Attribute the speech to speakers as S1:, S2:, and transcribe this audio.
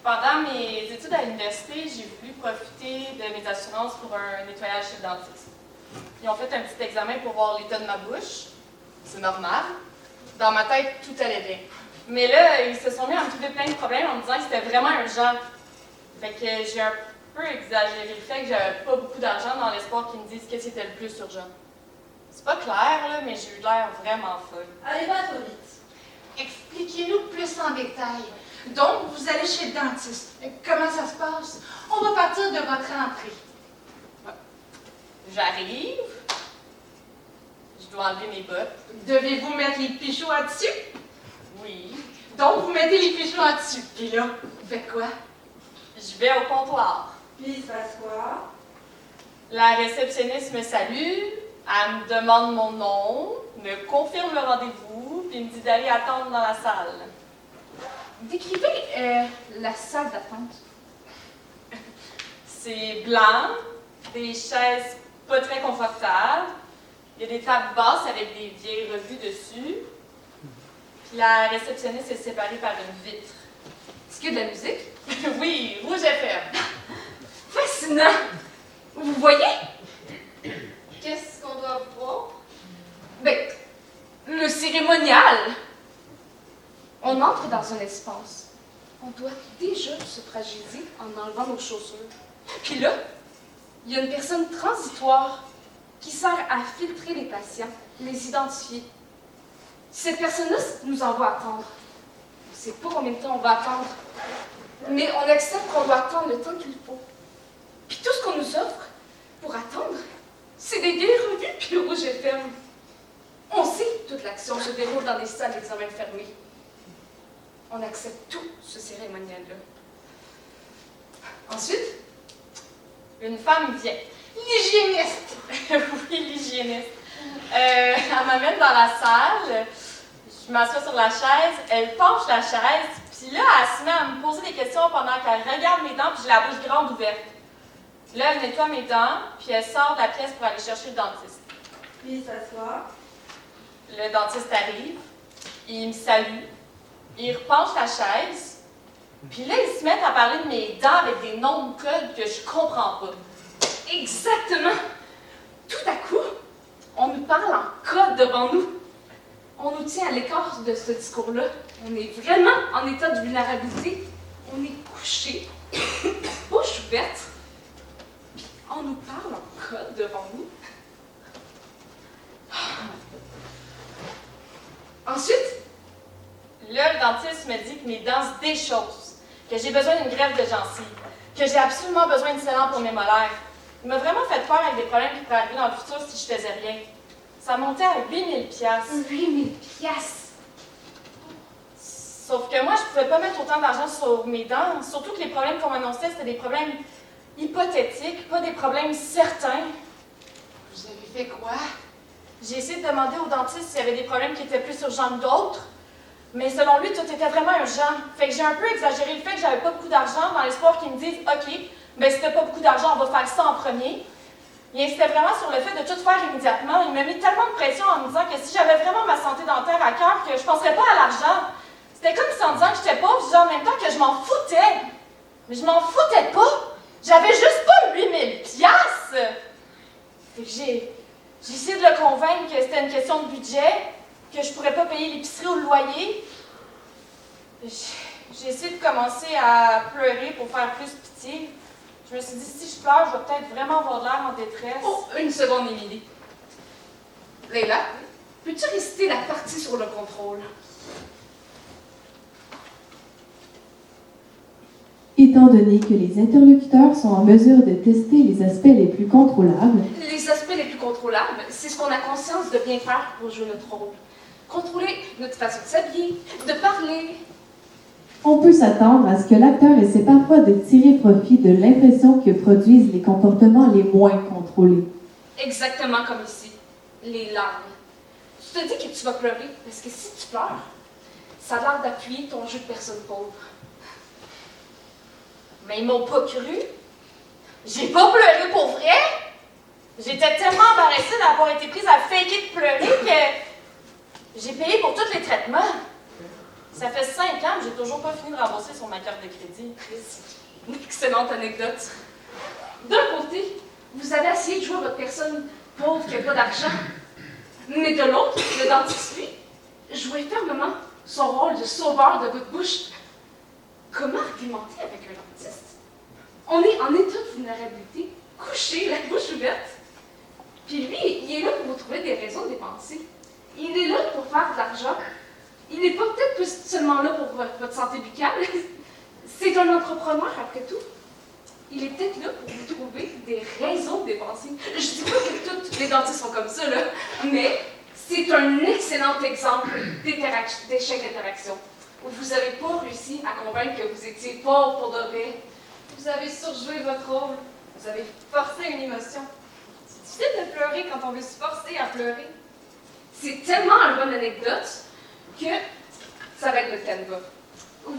S1: Pendant mes études à l'université, j'ai voulu profiter de mes assurances pour un nettoyage chez le dentiste. Ils ont fait un petit examen pour voir l'état de ma bouche. C'est normal. Dans ma tête, tout allait bien. Mais là, ils se sont mis à me trouver plein de problèmes en me disant que c'était vraiment urgent. Fait que j'ai un peu exagéré le fait que j'avais pas beaucoup d'argent dans l'espoir qu'ils me disent que c'était le plus urgent. C'est pas clair, là, mais j'ai eu l'air vraiment folle.
S2: Allez, pas trop vite.
S3: Expliquez-nous plus en détail. Donc, vous allez chez le dentiste. Comment ça se passe? On va partir de votre entrée.
S1: J'arrive. Je dois enlever mes bottes.
S3: Devez-vous mettre les pichoux en dessus?
S1: Oui.
S3: Donc, vous mettez les pichoux en dessus. Puis là, vous faites quoi?
S1: Je vais au comptoir.
S2: Puis il se passe quoi?
S1: La réceptionniste me salue, elle me demande mon nom, me confirme le rendez-vous, puis me dit d'aller attendre dans la salle.
S3: Décrivez la salle d'attente.
S1: C'est blanc, des chaises pas très confortables, il y a des tables basses avec des vieilles revues dessus, puis la réceptionniste est séparée par une vitre.
S3: Est-ce qu'il y a de la musique?
S1: Oui, Rouge FM.
S3: Fascinant! Vous voyez?
S1: Qu'est-ce qu'on doit voir?
S3: Ben, le cérémonial. On entre dans un espace. On doit déjà se fragiliser en enlevant nos chaussures. Puis là, il y a une personne transitoire qui sert à filtrer les patients, les identifier. Cette personne-là nous envoie attendre. On ne sait pas combien de temps on va attendre, mais on accepte qu'on doit attendre le temps qu'il faut. Puis tout ce qu'on nous offre pour attendre, c'est des vieilles revues puis le Rouge FM. On sait que toute l'action se déroule dans des salles d'examen fermées. On accepte tout ce cérémonial-là. Ensuite,
S1: Une femme vient.
S3: l'hygiéniste.
S1: Oui, l'hygiéniste. Elle m'amène dans la salle, je m'assois sur la chaise, elle penche la chaise, puis là, elle se met à me poser des questions pendant qu'elle regarde mes dents, puis j'ai la bouche grande ouverte. Là, elle nettoie mes dents, puis elle sort de la pièce pour aller chercher le dentiste.
S2: Puis il s'assoit.
S1: Le dentiste arrive, il me salue, il repenche la chaise, puis là, ils se mettent à parler de mes dents avec des noms de code que je comprends pas.
S3: Exactement. Tout à coup, on nous parle en code devant nous. On nous tient à l'écart de ce discours-là. On est vraiment en état de vulnérabilité. On est couché, bouche ouverte, puis on nous parle en code devant nous. Ensuite,
S1: Là, le dentiste me dit que mes dents se déchaussent, que j'ai besoin d'une greffe de gencives, que j'ai absolument besoin de scellant pour mes molaires. Il m'a vraiment fait peur avec des problèmes qui pourraient arriver dans le futur si je faisais rien. Ça montait à 8000 piastres.
S3: 8000 piastres.
S1: Sauf que moi, je pouvais pas mettre autant d'argent sur mes dents, surtout que les problèmes qu'on m'annonçait, c'était des problèmes hypothétiques, pas des problèmes certains.
S3: Vous avez fait quoi?
S1: J'ai essayé de demander au dentiste s'il y avait des problèmes qui étaient plus urgents que d'autres, mais selon lui, tout était vraiment urgent. Fait que j'ai un peu exagéré le fait que j'avais pas beaucoup d'argent dans l'espoir qu'il me dise « OK, ben si t'as pas beaucoup d'argent, on va faire ça en premier ». Il insistait vraiment sur le fait de tout faire immédiatement. Il m'a mis tellement de pression en me disant que si j'avais vraiment ma santé dentaire à cœur, que je penserais pas à l'argent. C'était comme si en disant que j'étais pauvre, je disais en même temps que je m'en foutais. Mais je m'en foutais pas. J'avais juste pas 8000 piastres. Fait que j'ai essayé de le convaincre que c'était une question de budget, que je pourrais pas payer l'épicerie ou le loyer. J'ai essayé de commencer à pleurer pour faire plus pitié. Je me suis dit, si je pleure, je vais peut-être vraiment avoir l'air en détresse.
S3: Oh, une seconde, Émilie. Leila, peux-tu réciter la partie sur le contrôle?
S4: Étant donné que les interlocuteurs sont en mesure de tester les aspects les plus contrôlables,
S3: Les aspects les plus contrôlables, c'est ce qu'on a conscience de bien faire pour jouer notre rôle. Contrôler notre façon de s'habiller, de parler.
S4: on peut s'attendre à ce que l'acteur essaie parfois de tirer profit de l'impression que produisent les comportements les moins contrôlés.
S3: Exactement comme ici. Les larmes. Tu te dis que tu vas pleurer parce que si tu pleures, ça a l'air d'appuyer ton jeu de personne pauvre.
S1: Mais ils m'ont pas cru. J'ai pas pleuré pour vrai. J'étais tellement embarrassée d'avoir été prise à faker de pleurer que j'ai payé pour tous les traitements. Ça fait 5 ans que j'ai toujours pas fini de rembourser sur ma carte de crédit.
S3: Une excellente anecdote. D'un côté, vous avez essayé de jouer votre personne pauvre qui n'a pas d'argent. Mais de l'autre, le dentiste, lui, jouait fermement son rôle de sauveur de votre bouche. Comment argumenter avec un dentiste? On est en état de vulnérabilité, couché, la bouche ouverte. Puis lui, il est là pour vous trouver des raisons de dépenser. Il est là pour faire de l'argent. Il n'est pas peut-être plus seulement là pour votre santé buccale. C'est un entrepreneur, après tout. Il est peut-être là pour vous trouver des raisons de dépenser. Je dis pas que tous les dentistes sont comme ça, là, mais c'est un excellent exemple d'échec d'interaction, où vous n'avez pas réussi à convaincre que vous étiez pauvre pour de vrai.
S5: Vous avez surjoué votre rôle. Vous avez forcé une émotion. C'est difficile de pleurer quand on veut se forcer à pleurer.
S3: C'est tellement une bonne anecdote que ça va être le thème.